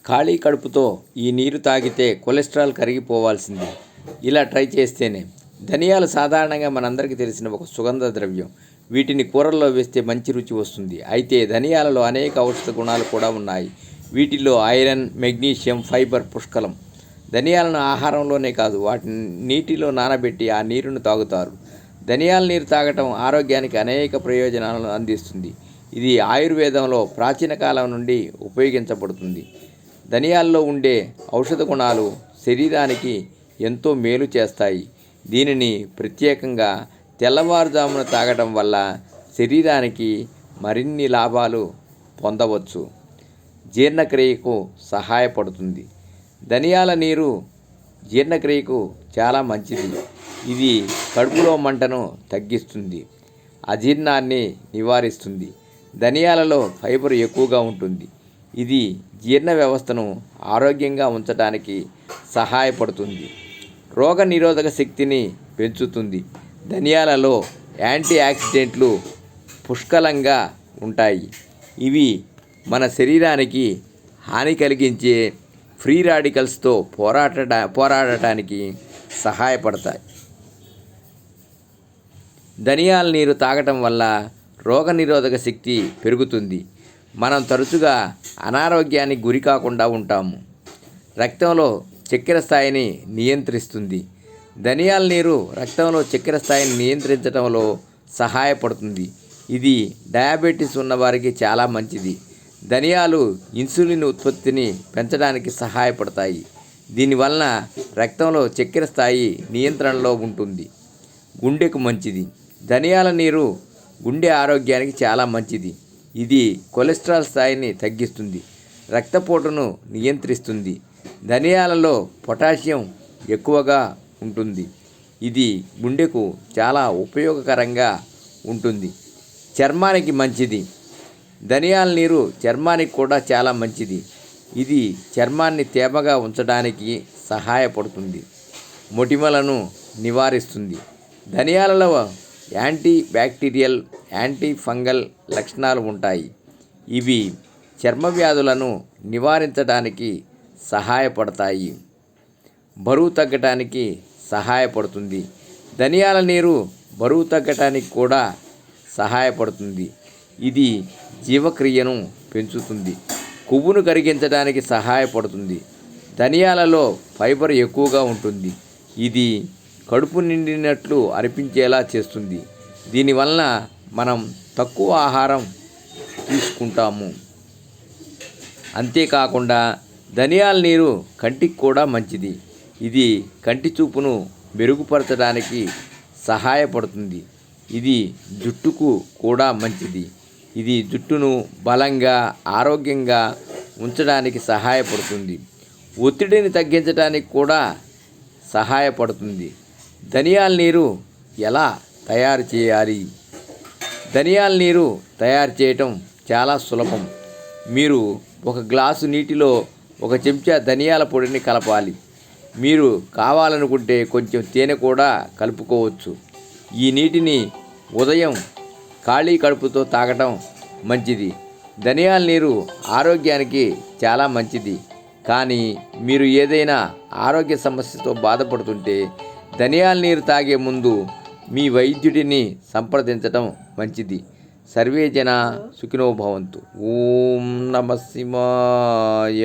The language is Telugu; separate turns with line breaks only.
ఖాళీ కడుపుతో ఈ నీరు తాగితే కొలెస్ట్రాల్ కరిగిపోవాల్సింది. ఇలా ట్రై చేస్తేనే. ధనియాలు సాధారణంగా మనందరికీ తెలిసిన ఒక సుగంధ ద్రవ్యం. వీటిని కూరల్లో వేస్తే మంచి రుచి వస్తుంది. అయితే ధనియాలలో అనేక ఔషధ గుణాలు కూడా ఉన్నాయి. వీటిల్లో ఐరన్, మెగ్నీషియం, ఫైబర్ పుష్కలం. ధనియాలను ఆహారంలోనే కాదు, వాటిని నీటిలో నానబెట్టి ఆ నీరును తాగుతారు. ధనియాల నీరు తాగటం ఆరోగ్యానికి అనేక ప్రయోజనాలను అందిస్తుంది. ఇది ఆయుర్వేదంలో ప్రాచీన కాలం నుండి ఉపయోగించబడుతుంది. ధనియాల్లో ఉండే ఔషధ గుణాలు శరీరానికి ఎంతో మేలు చేస్తాయి. దీనిని ప్రత్యేకంగా తెల్లవారుజామున తాగటం వల్ల శరీరానికి మరిన్ని లాభాలు పొందవచ్చు. జీర్ణక్రియకు సహాయపడుతుంది. ధనియాల నీరు జీర్ణక్రియకు చాలా మంచిది. ఇది కడుపులో మంటను తగ్గిస్తుంది, అజీర్ణాన్ని నివారిస్తుంది. ధనియాలలో ఫైబర్ ఎక్కువగా ఉంటుంది. ఇది జీర్ణ వ్యవస్థను ఆరోగ్యంగా ఉంచడానికి సహాయపడుతుంది. రోగ నిరోధక శక్తిని పెంచుతుంది. ధనియాలలో యాంటీ ఆక్సిడెంట్లు పుష్కలంగా ఉంటాయి. ఇవి మన శరీరానికి హాని కలిగించే ఫ్రీ రాడికల్స్తో పోరాడటానికి సహాయపడతాయి. ధనియాల నీరు తాగటం వల్ల రోగనిరోధక శక్తి పెరుగుతుంది. మనం తరచుగా అనారోగ్యానికి గురి కాకుండా ఉంటాము. రక్తంలో చక్కెర స్థాయిని నియంత్రిస్తుంది. ధనియాల నీరు రక్తంలో చక్కెర స్థాయిని నియంత్రించడంలో సహాయపడుతుంది. ఇది డయాబెటీస్ ఉన్నవారికి చాలా మంచిది. ధనియాలు ఇన్సులిన్ ఉత్పత్తిని పెంచడానికి సహాయపడతాయి. దీనివలన రక్తంలో చక్కెర స్థాయి నియంత్రణలో ఉంటుంది. గుండెకు మంచిది. ధనియాల నీరు గుండె ఆరోగ్యానికి చాలా మంచిది. ఇది కొలెస్ట్రాల్ స్థాయిని తగ్గిస్తుంది, రక్తపోటును నియంత్రిస్తుంది. ధనియాలలో పొటాషియం ఎక్కువగా ఉంటుంది. ఇది గుండెకు చాలా ఉపయోగకరంగా ఉంటుంది. చర్మానికి మంచిది. ధనియాల నీరు చర్మానికి కూడా చాలా మంచిది. ఇది చర్మాన్ని తేమగా ఉంచడానికి సహాయపడుతుంది, మొటిమలను నివారిస్తుంది. ధనియాలలో యాంటీ బ్యాక్టీరియల్, యాంటీ ఫంగల్ లక్షణాలు ఉంటాయి. ఇవి చర్మ వ్యాధులను నివారించడానికి సహాయపడతాయి. బరువు తగ్గటానికి సహాయపడుతుంది. ధనియాల నీరు బరువు తగ్గటానికి కూడా సహాయపడుతుంది. ఇది జీవక్రియను పెంచుతుంది, కొవ్వును కరిగించడానికి సహాయపడుతుంది. ధనియాలలో ఫైబర్ ఎక్కువగా ఉంటుంది. ఇది కడుపు నిండినట్లు అనిపించేలా చేస్తుంది. దీనివలన మనం తక్కువ ఆహారం తీసుకుంటాము. అంతేకాకుండా ధనియాల నీరు కంటికి కూడా మంచిది. ఇది కంటి చూపును మెరుగుపరచడానికి సహాయపడుతుంది. ఇది జుట్టుకు కూడా మంచిది. ఇది జుట్టును బలంగా, ఆరోగ్యంగా ఉంచడానికి సహాయపడుతుంది. ఒత్తిడిని తగ్గించడానికి కూడా సహాయపడుతుంది. ధనియాల నీరు ఎలా తయారు చేయాలి? ధనియాల నీరు తయారు చేయటం చాలా సులభం. మీరు ఒక గ్లాసు నీటిలో 1 చెంచా ధనియాల పొడిని కలపాలి. మీరు కావాలనుకుంటే కొంచెం తేనె కూడా కలుపుకోవచ్చు. ఈ నీటిని ఉదయం ఖాళీ కడుపుతో తాగటం మంచిది. ధనియాల నీరు ఆరోగ్యానికి చాలా మంచిది. కానీ మీరు ఏదైనా ఆరోగ్య సమస్యతో బాధపడుతుంటే ధనియాల నీరు తాగే ముందు మీ వైద్యుడిని సంప్రదించడం మంచిది. సర్వే జన సుఖినో భవంతు. ఓం నమః శివాయ.